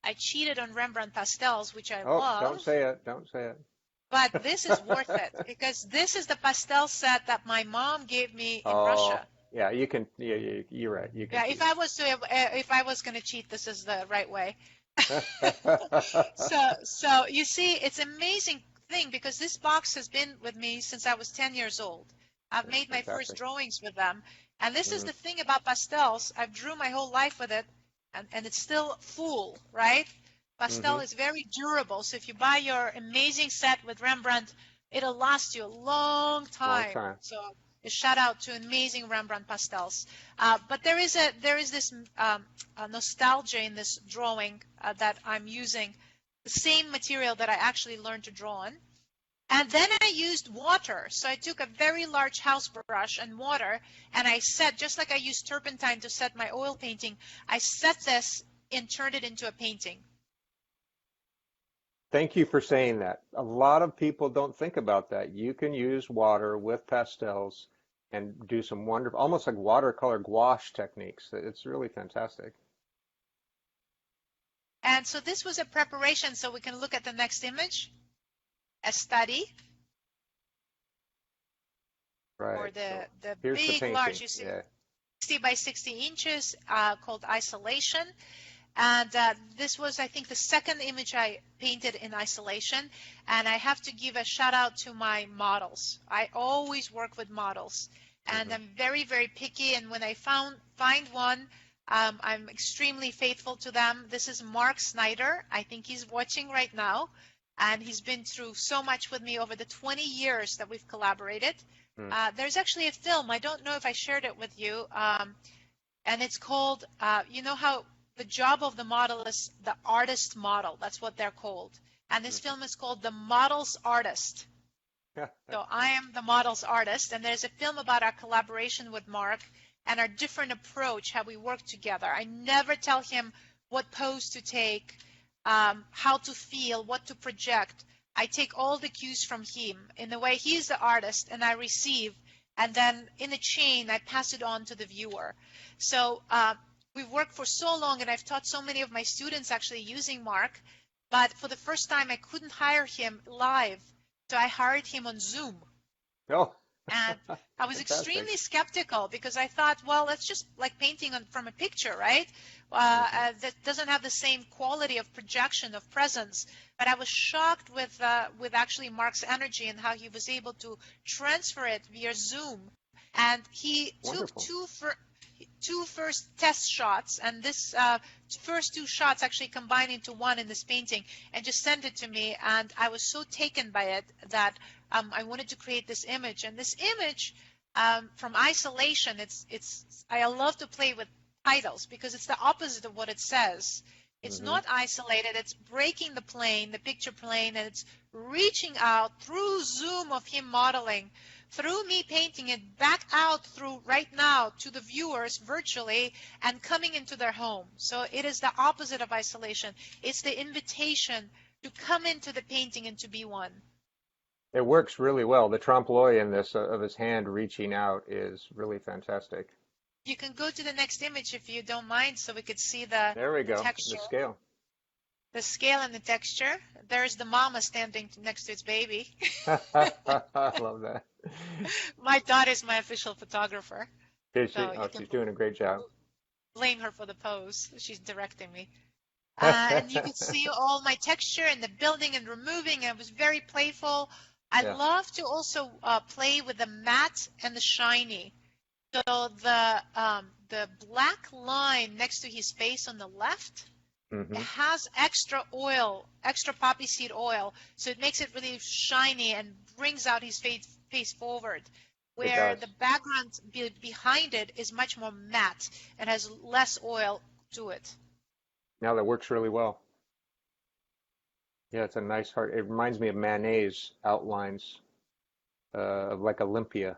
I cheated on Rembrandt pastels, which I love. Don't say it. Don't say it. But this is worth it, because this is the pastel set that my mom gave me in Russia. Yeah, you can. Yeah, you're right. You can. Yeah, if I was going to cheat, this is the right way. So you see, it's amazing thing, because this box has been with me since I was 10 years old. I've made my first drawings with them, and this is the thing about pastels. I've drew my whole life with it, and it's still full, right? Pastel is very durable, so if you buy your amazing set with Rembrandt, it'll last you a long time. So a shout out to amazing Rembrandt pastels. But there is this nostalgia in this drawing that I'm using the same material that I actually learned to draw on. And then I used water. So I took a very large house brush and water, and I set, just like I used turpentine to set my oil painting, I set this and turned it into a painting. Thank you for saying that. A lot of people don't think about that. You can use water with pastels and do some wonderful, almost like watercolor gouache techniques. It's really fantastic. And so this was a preparation, so we can look at the next image. A study. Right. For the here's big, the large, you see, 60 by 60 inches, called Isolation. And this was, I think, the second image I painted in isolation. And I have to give a shout out to my models. I always work with models, and I'm very, very picky. And when I find one, I'm extremely faithful to them. This is Mark Snyder. I think he's watching right now. And he's been through so much with me over the 20 years that we've collaborated. There's actually a film. I don't know if I shared it with you. And it's called, you know how the job of the model is the artist model. That's what they're called. And this film is called The Model's Artist. So I am the model's artist. And there's a film about our collaboration with Mark and our different approach, how we work together. I never tell him what pose to take, how to feel, what to project. I take all the cues from him. In a way, he's the artist and I receive, and then in a chain, I pass it on to the viewer. So we've worked for so long, and I've taught so many of my students actually using Mark, but for the first time I couldn't hire him live, so I hired him on Zoom. Oh, And I was fantastic. extremely skeptical because I thought, well, that's just like painting from a picture, right? That doesn't have the same quality of projection, of presence. But I was shocked with actually Mark's energy and how he was able to transfer it via Zoom. And he Wonderful. took two first test shots, and this first two shots actually combined into one in this painting, and just sent it to me. And I was so taken by it that I wanted to create this image. And this image, from isolation, I love to play with titles because it's the opposite of what it says. It's not isolated. It's breaking the plane, the picture plane, and it's reaching out through Zoom of him modeling, through me painting it back out through right now to the viewers virtually and coming into their home. So it is the opposite of isolation. It's the invitation to come into the painting and to be one. It works really well. The trompe-l'oeil in this of his hand reaching out is really fantastic. You can go to the next image if you don't mind, so we could see the There we go. texture. The scale. The scale and the texture. There's the mama standing next to its baby. I love that. My daughter's my official photographer. Is she? So Oh, she's doing a great job. Blame her for the pose. She's directing me. And you can see all my texture and the building and removing. And it was very playful. I love to also play with the matte and the shiny. So the black line next to his face on the left, it has extra oil, extra poppy seed oil, so it makes it really shiny and brings out his face forward. Where the background behind it is much more matte and has less oil to it. Now that works really well. Yeah, it's a nice heart. It reminds me of Manet's outlines of like Olympia,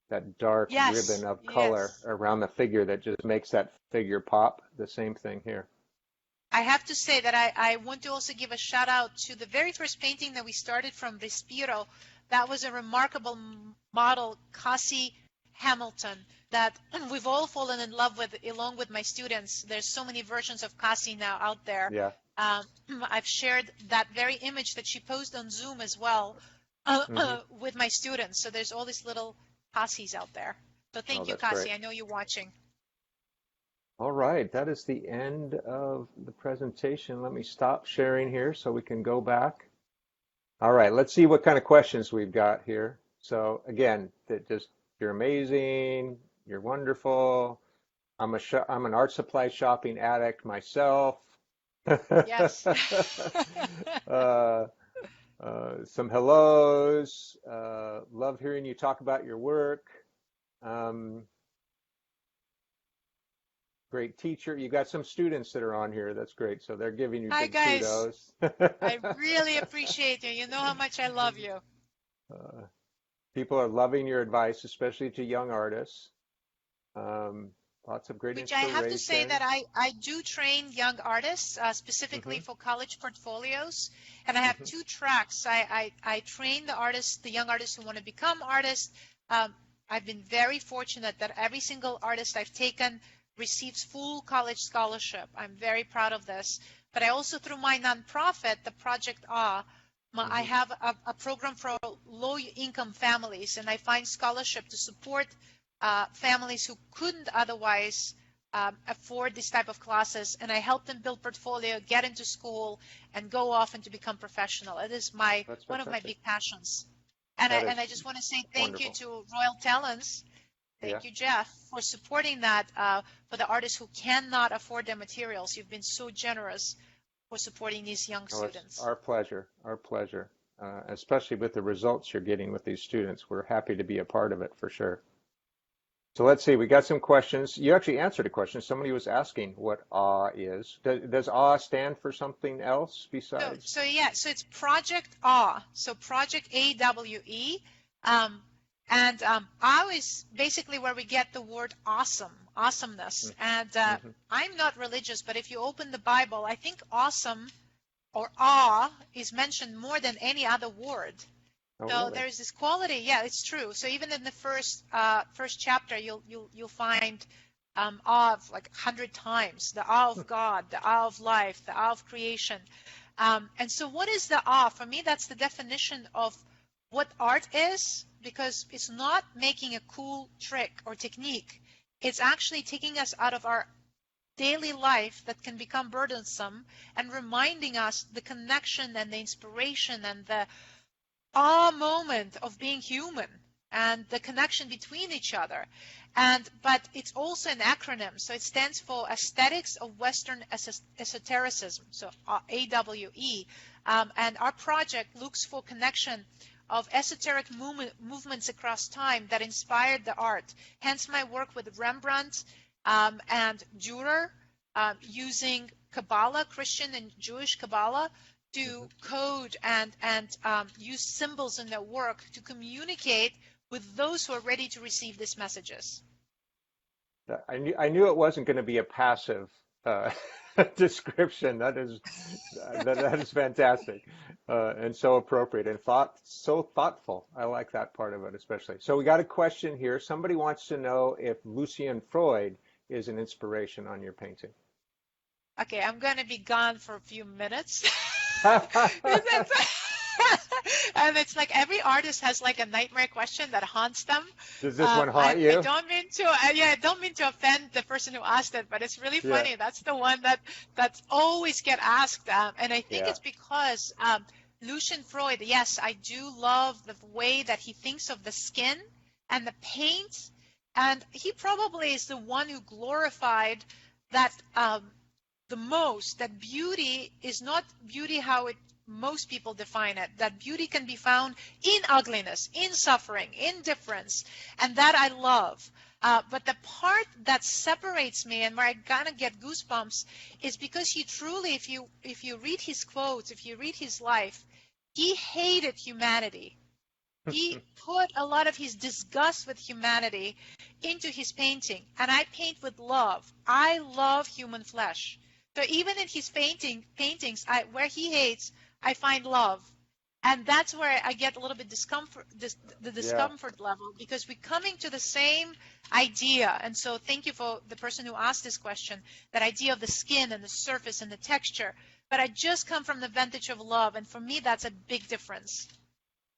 that dark ribbon of color around the figure that just makes that figure pop. The same thing here. I have to say that I want to also give a shout out to the very first painting that we started from Respiro. That was a remarkable model, Cassie Hamilton, that we've all fallen in love with along with my students. There's so many versions of Cassie now out there. Yeah. I've shared that very image that she posted on Zoom as well with my students. So there's all these little Cassies out there. So thank you, Cassie. Great. I know you're watching. All right, that is the end of the presentation. Let me stop sharing here so we can go back. All right, let's see what kind of questions we've got here. So again, you're amazing, you're wonderful. I'm an art supply shopping addict myself. Yes. Some hellos. Love hearing you talk about your work. Great teacher. You got some students that are on here. That's great. So they're giving you big kudos. I really appreciate you. You know how much I love you. People are loving your advice, especially to young artists. Lots of great inspiration. Which I have to say that I do train young artists, specifically for college portfolios. And I have two tracks. I train the young artists who want to become artists. I've been very fortunate that every single artist I've taken receives full college scholarship. I'm very proud of this. But I also, through my nonprofit, the Project I have a program for low-income families, and I find scholarship to support families who couldn't otherwise afford this type of classes, and I help them build portfolio, get into school, and go off and to become professional. It is one of my big passions. And I just want to say thank you to Royal Talens. Thank you, Jeff, for supporting that for the artists who cannot afford their materials. You've been so generous for supporting these young students. It's our pleasure, especially with the results you're getting with these students. We're happy to be a part of it for sure. So let's see, we got some questions. You actually answered a question. Somebody was asking what AWE is. Does AWE stand for something else besides? So it's Project AWE. So Project AWE. And AWE is basically where we get the word awesome, awesomeness. And I'm not religious, but if you open the Bible, I think awesome or awe is mentioned more than any other word. Oh, so really? There's this quality. Yeah, it's true. So even in the first chapter, you'll find awe of like 100 times, the awe of God, the awe of life, the awe of creation. And so what is the awe? For me, that's the definition of what art is, because it's not making a cool trick or technique. It's actually taking us out of our daily life that can become burdensome and reminding us the connection and the inspiration and the awe moment of being human and the connection between each other. But it's also an acronym, so it stands for Aesthetics of Western Esotericism, so AWE. And our project looks for connection of esoteric movements across time that inspired the art. Hence my work with Rembrandt and Dürer, using Kabbalah, Christian and Jewish Kabbalah, to code and use symbols in their work to communicate with those who are ready to receive these messages. I knew it wasn't going to be a passive description. That is fantastic, and so appropriate and so thoughtful. I like that part of it especially. So we got a question here. Somebody wants to know if Lucian Freud is an inspiration on your painting. Okay, I'm going to be gone for a few minutes. And it's like every artist has like a nightmare question that haunts them. Does this one haunt you? I don't mean to. I don't mean to offend the person who asked it, but it's really funny. Yeah. That's the one that's always get asked, and I think it's because Lucian Freud. Yes, I do love the way that he thinks of the skin and the paint, and he probably is the one who glorified that the most. That beauty is not beauty how most people define it, that beauty can be found in ugliness, in suffering, in difference, and that I love. But the part that separates me and where I kind of get goosebumps is because he truly, if you read his quotes, if you read his life, he hated humanity. He put a lot of his disgust with humanity into his painting, and I paint with love. I love human flesh. So even in his paintings, where he hates, I find love, and that's where I get a little bit discomfort level, because we're coming to the same idea. And so thank you for the person who asked this question, that idea of the skin and the surface and the texture. But I just come from the vantage of love, and for me that's a big difference.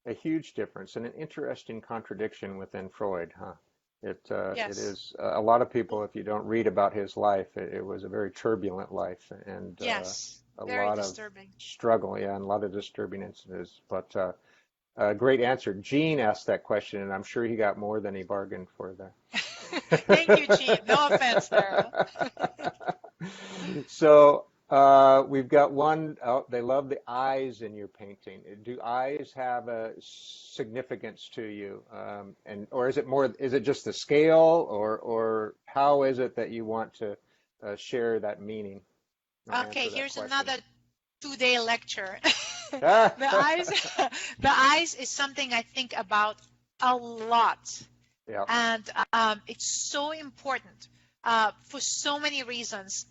A huge difference, and an interesting contradiction within Freud, huh? Yes. It is a lot of people, if you don't read about his life, it was a very turbulent life, and yes. A Very lot disturbing. of struggle, and a lot of disturbing incidents. But a great answer. Gene asked that question, and I'm sure he got more than he bargained for there. Thank you, Gene. No offense there. So we've got one. They love the eyes in your painting. Do eyes have a significance to you, or is it more? Is it just the scale, or how is it that you want to share that meaning? Okay, here's another 2-day lecture. The eyes is something I think about a lot. Yeah. And it's so important for so many reasons.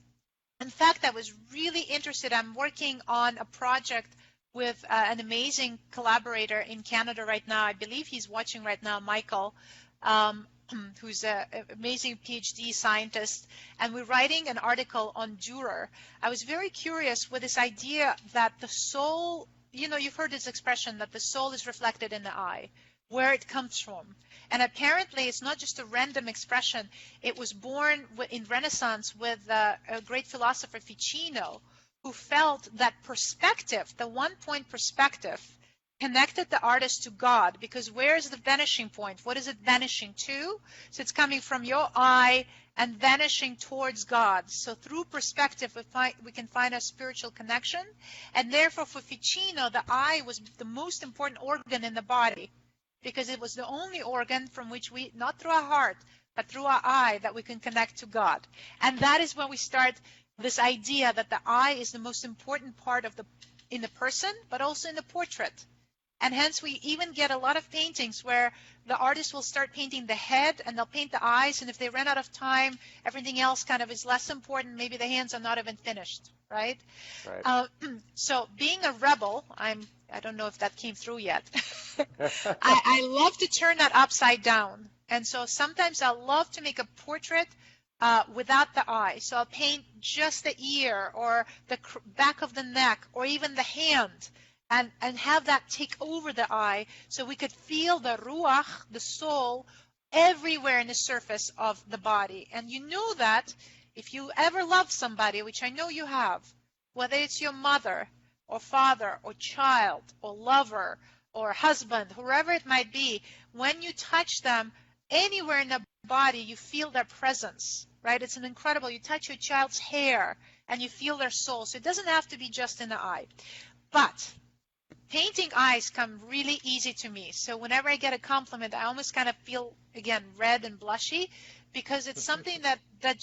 In fact, I was really interested. I'm working on a project with an amazing collaborator in Canada right now. I believe he's watching right now, Michael, who's an amazing PhD scientist, and we're writing an article on Dürer. I was very curious with this idea that the soul, you've heard this expression that the soul is reflected in the eye, where it comes from. And apparently it's not just a random expression. It was born in Renaissance with a great philosopher, Ficino, who felt that perspective, the one-point perspective, connected the artist to God, because where is the vanishing point? What is it vanishing to? So it's coming from your eye and vanishing towards God. So through perspective, we can find a spiritual connection. And therefore, for Ficino, the eye was the most important organ in the body, because it was the only organ from which we, not through our heart, but through our eye, that we can connect to God. And that is when we start this idea that the eye is the most important part in the person, but also in the portrait. And hence we even get a lot of paintings where the artist will start painting the head and they'll paint the eyes, and if they run out of time, everything else kind of is less important. Maybe the hands are not even finished, right? So being a rebel, I don't know if that came through yet. I love to turn that upside down. And so sometimes I love to make a portrait without the eye. So I'll paint just the ear or the back of the neck or even the hand, and have that take over the eye, so we could feel the ruach, the soul, everywhere in the surface of the body. And you know that if you ever loved somebody, which I know you have, whether it's your mother or father or child or lover or husband, whoever it might be, when you touch them anywhere in the body, you feel their presence, right? It's an incredible, you touch your child's hair and you feel their soul. So it doesn't have to be just in the eye. But painting eyes come really easy to me. So whenever I get a compliment, I almost kind of feel, again, red and blushy, because it's something that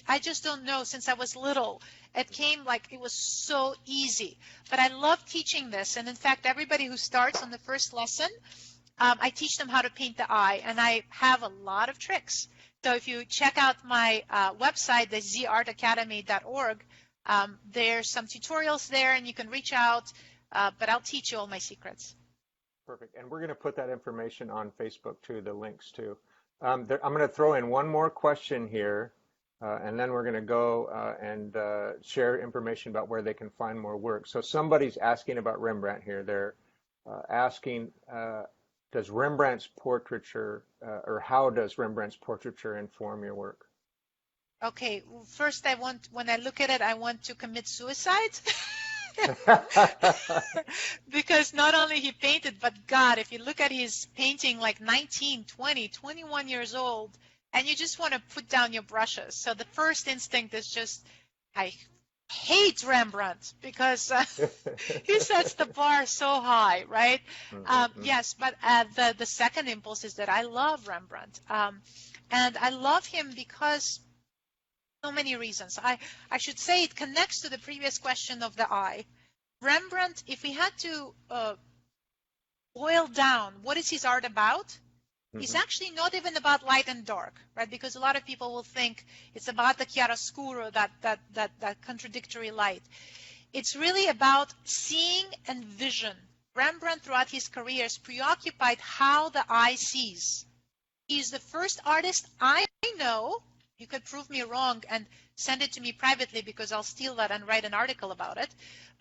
I just don't know since I was little. It came like it was so easy. But I love teaching this. And in fact, everybody who starts on the first lesson, I teach them how to paint the eye. And I have a lot of tricks. So if you check out my website, the zartacademy.org, there's some tutorials there, and you can reach out. But I'll teach you all my secrets. Perfect. And we're going to put that information on Facebook too, the links too. I'm going to throw in one more question here, and then we're going to go and share information about where they can find more work. So somebody's asking about Rembrandt here. They're asking, does Rembrandt's portraiture, or how does Rembrandt's portraiture inform your work? Okay, first when I look at it, I want to commit suicide. Because not only he painted, but God, if you look at his painting like 19, 20, 21 years old, and you just want to put down your brushes. So the first instinct is just, I hate Rembrandt, because he sets the bar so high, right? Yes, but the second impulse is that I love Rembrandt. And I love him because so many reasons. I should say it connects to the previous question of the eye. Rembrandt, if we had to boil down what is his art about, it's actually not even about light and dark, right? Because a lot of people will think it's about the chiaroscuro, that contradictory light. It's really about seeing and vision. Rembrandt, throughout his career, is preoccupied how the eye sees. He's the first artist I know. You could prove me wrong and send it to me privately, because I'll steal that and write an article about it.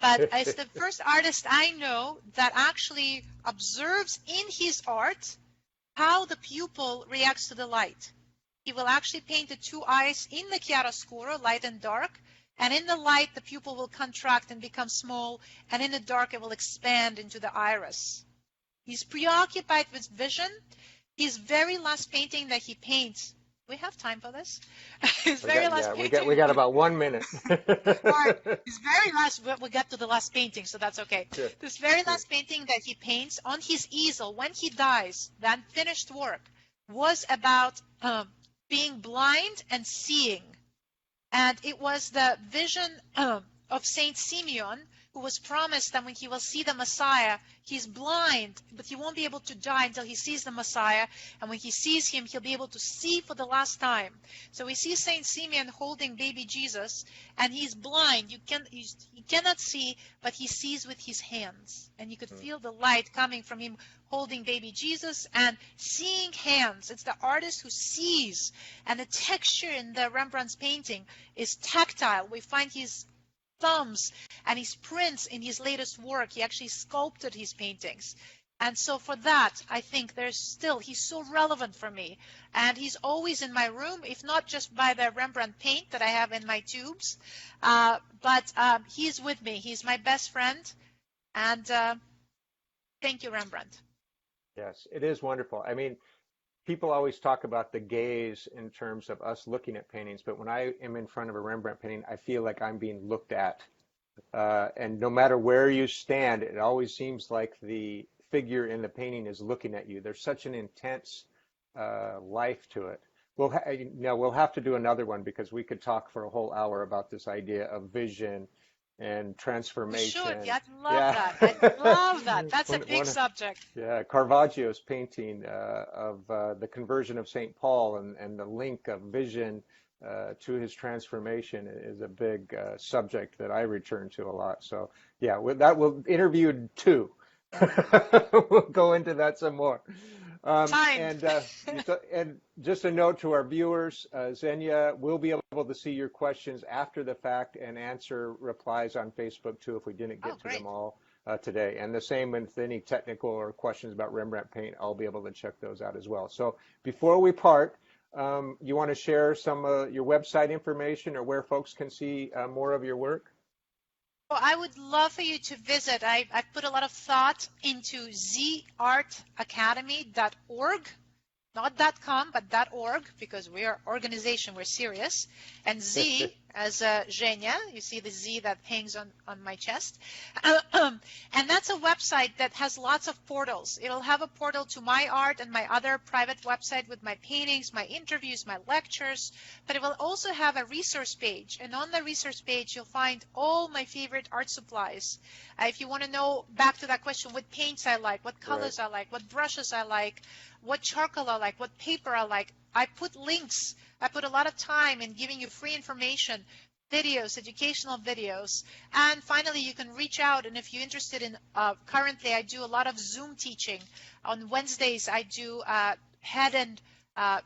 But it's the first artist I know that actually observes in his art how the pupil reacts to the light. He will actually paint the two eyes in the chiaroscuro, light and dark, and in the light the pupil will contract and become small, and in the dark it will expand into the iris. He's preoccupied with vision. His very last painting that he paints, we have time for this? His very last painting. We got about 1 minute. All right. His very last, we'll get to the last painting, so that's okay. Sure. This very last painting that he paints on his easel when he dies, that finished work, was about being blind and seeing. And it was the vision of Saint Simeon, who was promised that when he will see the Messiah, he's blind, but he won't be able to die until he sees the Messiah. And when he sees him, he'll be able to see for the last time. So we see Saint Simeon holding baby Jesus, and he's blind. He cannot see, but he sees with his hands. And you could feel the light coming from him holding baby Jesus and seeing hands. It's the artist who sees. And the texture in the Rembrandt's painting is tactile. We find his thumbs and his prints in his latest work. He actually sculpted his paintings. And so for that, I think he's so relevant for me. And he's always in my room, if not just by the Rembrandt paint that I have in my tubes, but he's with me. He's my best friend. And thank you, Rembrandt. Yes, it is wonderful. I mean, people always talk about the gaze in terms of us looking at paintings, but when I am in front of a Rembrandt painting, I feel like I'm being looked at. And no matter where you stand, it always seems like the figure in the painting is looking at you. There's such an intense life to it. We'll have to do another one, because we could talk for a whole hour about this idea of vision and transformation. You should. I'd love that. I'd love that. That's a big subject. Yeah, Caravaggio's painting of the conversion of St. Paul and the link of vision to his transformation is a big subject that I return to a lot. So yeah, we'll interview 2. We'll go into that some more. Time. And just a note to our viewers, Zhenya will be able to see your questions after the fact and answer replies on Facebook too if we didn't get to them all today. And the same with any technical or questions about Rembrandt paint, I'll be able to check those out as well. So before we part, you want to share some your website information or where folks can see more of your work? Well, I would love for you to visit. I put a lot of thought into zartacademy.org. Not .com, but .org, because we are organization, we're serious. And Z, as Zhenya, you see the Z that hangs on my chest. And that's a website that has lots of portals. It'll have a portal to my art and my other private website with my paintings, my interviews, my lectures. But it will also have a resource page. And on the resource page, you'll find all my favorite art supplies. If you want to know, back to that question, what paints I like, what colors I like, what brushes I like, what charcoal I like, what paper I like. I put links. I put a lot of time in giving you free information, videos, educational videos. And finally, you can reach out. And if you're interested in, currently I do a lot of Zoom teaching. On Wednesdays, I do head and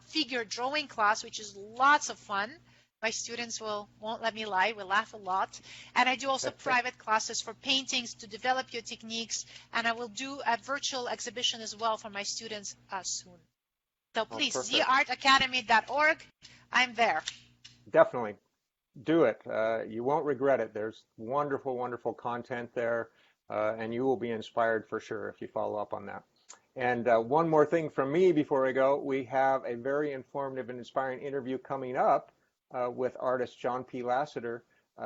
figure drawing class, which is lots of fun. My students won't let me lie. We laugh a lot. And I do also private classes for paintings to develop your techniques. And I will do a virtual exhibition as well for my students soon. So please, zartacademy.org. I'm there. Definitely. Do it. You won't regret it. There's wonderful, wonderful content there. And you will be inspired for sure if you follow up on that. And one more thing from me before I go. We have a very informative and inspiring interview coming up with artist John P. Lasseter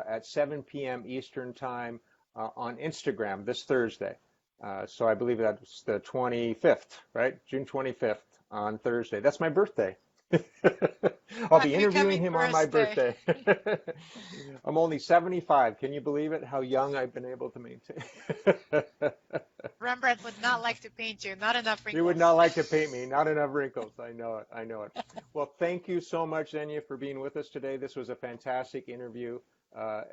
at 7 p.m. Eastern Time on Instagram this Thursday. So I believe that's the 25th, right? June 25th on Thursday. That's my birthday. I'll be interviewing him on my birthday. I'm only 75. Can you believe it? How young I've been able to maintain. Rembrandt would not like to paint you. Not enough wrinkles. You would not like to paint me. Not enough wrinkles. I know it. I know it. Well, thank you so much, Zhenya, for being with us today. This was a fantastic interview.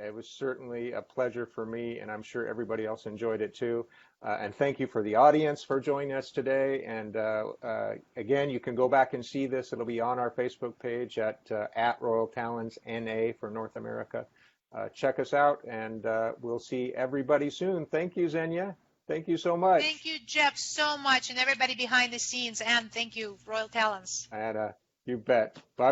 It was certainly a pleasure for me, and I'm sure everybody else enjoyed it too. And thank you for the audience for joining us today. And again, you can go back and see this. It'll be on our Facebook page at Royal Talens NA for North America. Check us out, and we'll see everybody soon. Thank you, Zhenya. Thank you so much. Thank you, Jeff, so much, and everybody behind the scenes. And thank you, Royal Talens. And you bet. Bye.